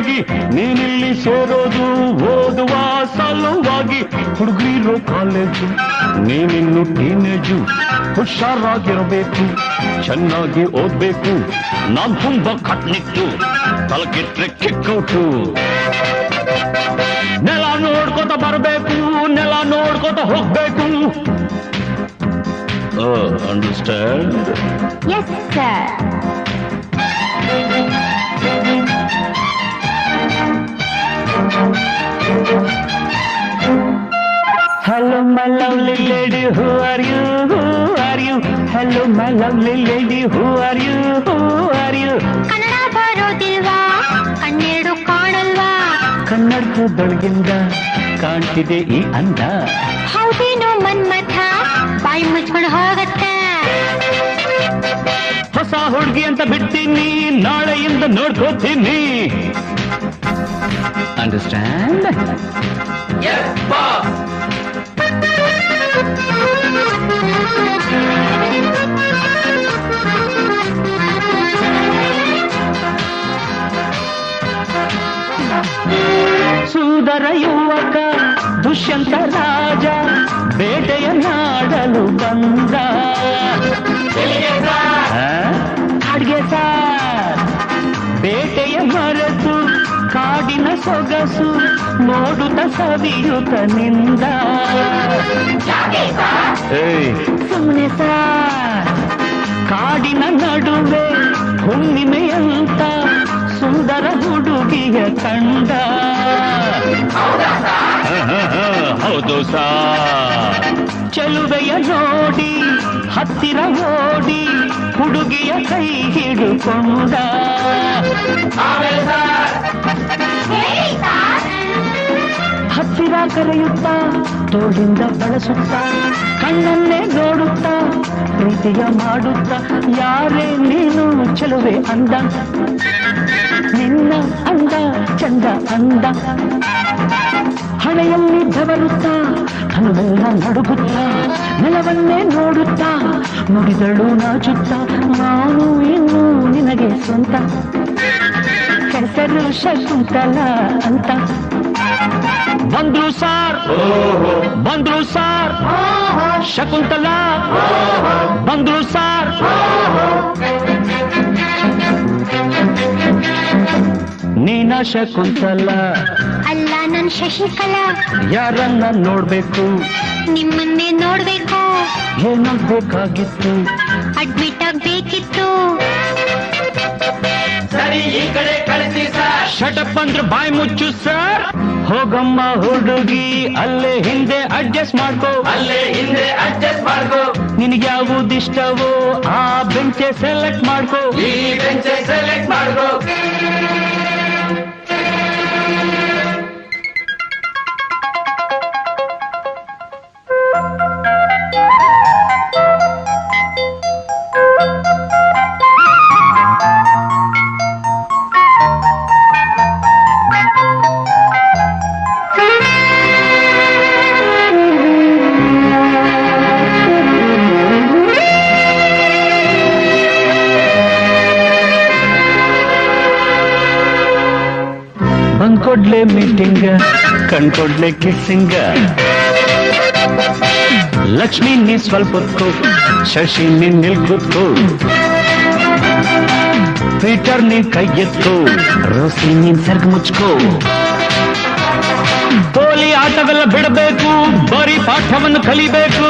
ಸಲುವಾಗಿ ನೀನಿಲ್ಲಿ ಸೇರೋದು ಓದುವ ಸಲುವಾಗಿ ಹುಡುಗಿರೋ ಕಾಲೇಜು ನೀನಿನ್ನು ಟೀನೇಜು ಹುಷಾರಾಗಿರಬೇಕು ಚೆನ್ನಾಗಿ ಓದ್ಬೇಕು ನಾನ್ ತುಂಬಾ ಕಟ್ನಿಟ್ಟು ತಲಕಿಟ್ರೆ ಕಿಕ್ಕೌಟು ನೆಲ ನೋಡ್ಕೋತ ಬರಬೇಕು ನೆಲ ನೋಡ್ಕೋತ ಹೋಗ್ಬೇಕು understand Yes, sir. Hello, my lovely lady, who are you? Who are you? Hello, my lovely lady, who are you? Who are you? Kannada ಬರೋದಿಲ್ವಾ ಕಣ್ಣೆರಡು ಕಾಣಲ್ವಾ ಕನ್ನಡದೊಳಗಿಂದ ಕಾಣ್ತಿದೆ ಈ ಅಂದ ಹೌದೇನೋ ಮನ್ಮಥ ಬಾಯಿ ಮುಚ್ಕೊಂಡು ಹೋಗತ್ತೆ ಹೊಸ ಹುಡುಗಿ ಅಂತ ಬಿಡ್ತೀನಿ ನಾಳೆಯಿಂದ ನೋಡ್ಕೋತೀನಿ ಅಂಡರ್ಸ್ಟ್ಯಾಂಡ್ ಸುಂದರ ಯುವಕ ದುಷ್ಯಂತ ರಾಜ ಬೇಟೆಯ ನಾಡಲು ಬಂದ ಕಾಡ್ಗೆ ಸಾರ್ ಬೇಟೆಯ ಮರೆತು ಕಾಡಿನ ಸೊಗಸು ನೋಡುತ್ತ ಸವಿಯುತ್ತ ನಿಂದ ಸುಮ್ಮನೆ ಸಾರ್ ಕಾಡಿನ ನಡುವೆ ಹುಣ್ಣಿಮೆಯಂತ ಸುಂದರ ಹುಡುಗಿಯ ಕಂಡ ಹೌದು ಸಾರ್ ಚೆಲುವೆಯ ನೋಡಿ ಹತ್ತಿರ ಓಡಿ ಹುಡುಗಿಯ ಕೈ ಹಿಡುಕೊಂಡ ಹತ್ತಿರ ಕರೆಯುತ್ತಾ ತೋಳಿಂದ ಬಳಸುತ್ತಾ ಕಣ್ಣನ್ನೇ ನೋಡುತ್ತಾ ಪ್ರೀತಿಯ ಮಾಡುತ್ತಾ ಯಾರೇ ನೀನು ಚೆಲುವೆ ಅಂದ ನಿನ್ನ ಅಂದ ಚಂದ ಅಂದ ಹಣೆಯಲ್ಲಿ ಬೆವರುತ್ತಾ ಕಣ್ಣೆಲ್ಲ ನಡುಗುತ್ತಾ ನೆಲವನ್ನೇ ನೋಡುತ್ತಾ ನುಡಿದಳು ನಾಚುತ್ತಾ ನಾನು ಇನ್ನು ನಿನಗೆ ಸ್ವಂತ ಹೆಸರು ಶಕುಂತಲ ಅಂತ ಬಂದ್ರು ಸಾರ್ ಬಂದ್ರು ಸಾರ್ ಶಕುಂತಲ ಬಂದ್ರು ಸಾರ್ ನೀನ ಶಕುಂತಲ ಅಲ್ಲ ನನ್ ಶಶಿಕಲಾ ಯಾರನ್ನ ನೋಡ್ಬೇಕು ನಿಮ್ಮನ್ನೇ ನೋಡ್ಬೇಕು ಏನಾಗ್ಬೇಕಾಗಿತ್ತು ಅಡ್ಮಿಟ್ ಆಗ್ಬೇಕಿತ್ತು ಸರಿ ಈ ಕಡೆ ಕಳಿಸಿ ಸರ್ ಶಟಪ್ ಅಂದ್ರೆ ಬಾಯಿ ಮುಚ್ಚು ಸರ್ ಹೋಗಮ್ಮ ಹುಡುಗಿ ಅಲ್ಲೇ ಹಿಂದೆ ಅಡ್ಜಸ್ಟ್ ಮಾಡ್ಕೋ ಅಲ್ಲೇ ಹಿಂದೆ ಅಡ್ಜಸ್ಟ್ ಮಾಡ್ಕೋ ನಿನಗೆ ಯಾವುದಿಷ್ಟವೋ ಆ ಬೆಂಚೆ ಸೆಲೆಕ್ಟ್ ಮಾಡ್ಕೋ ಈ ಬೆಂಚ್ ಸೆಲೆಕ್ಟ್ ಮಾಡ್ಕೋ ಬಂದ್ಕೊಡ್ಲೆ ಮೀಟಿಂಗ ಕಣ್ಕೊಡ್ಲೆ ಕಿಸ್ಸಿಂಗ ಲಕ್ಷ್ಮಿ ನೀ ಸ್ವಲ್ಪ ಹೊತ್ಕೋ ಶಶಿ ನೀನ್ ನಿಲ್ಕೂತ್ಕೋ ಪೀಟರ್ ನೀನ್ ಕೈ ಎತ್ಕೋ ರೋಸಿ ನೀನ್ ಸರ್ಗ್ ಮುಚ್ಕೋ ಪೋಲಿ ಆಟವೆಲ್ಲ ಬಿಡಬೇಕು ಬರೀ ಪಾಠವನ್ನು ಕಲಿಬೇಕು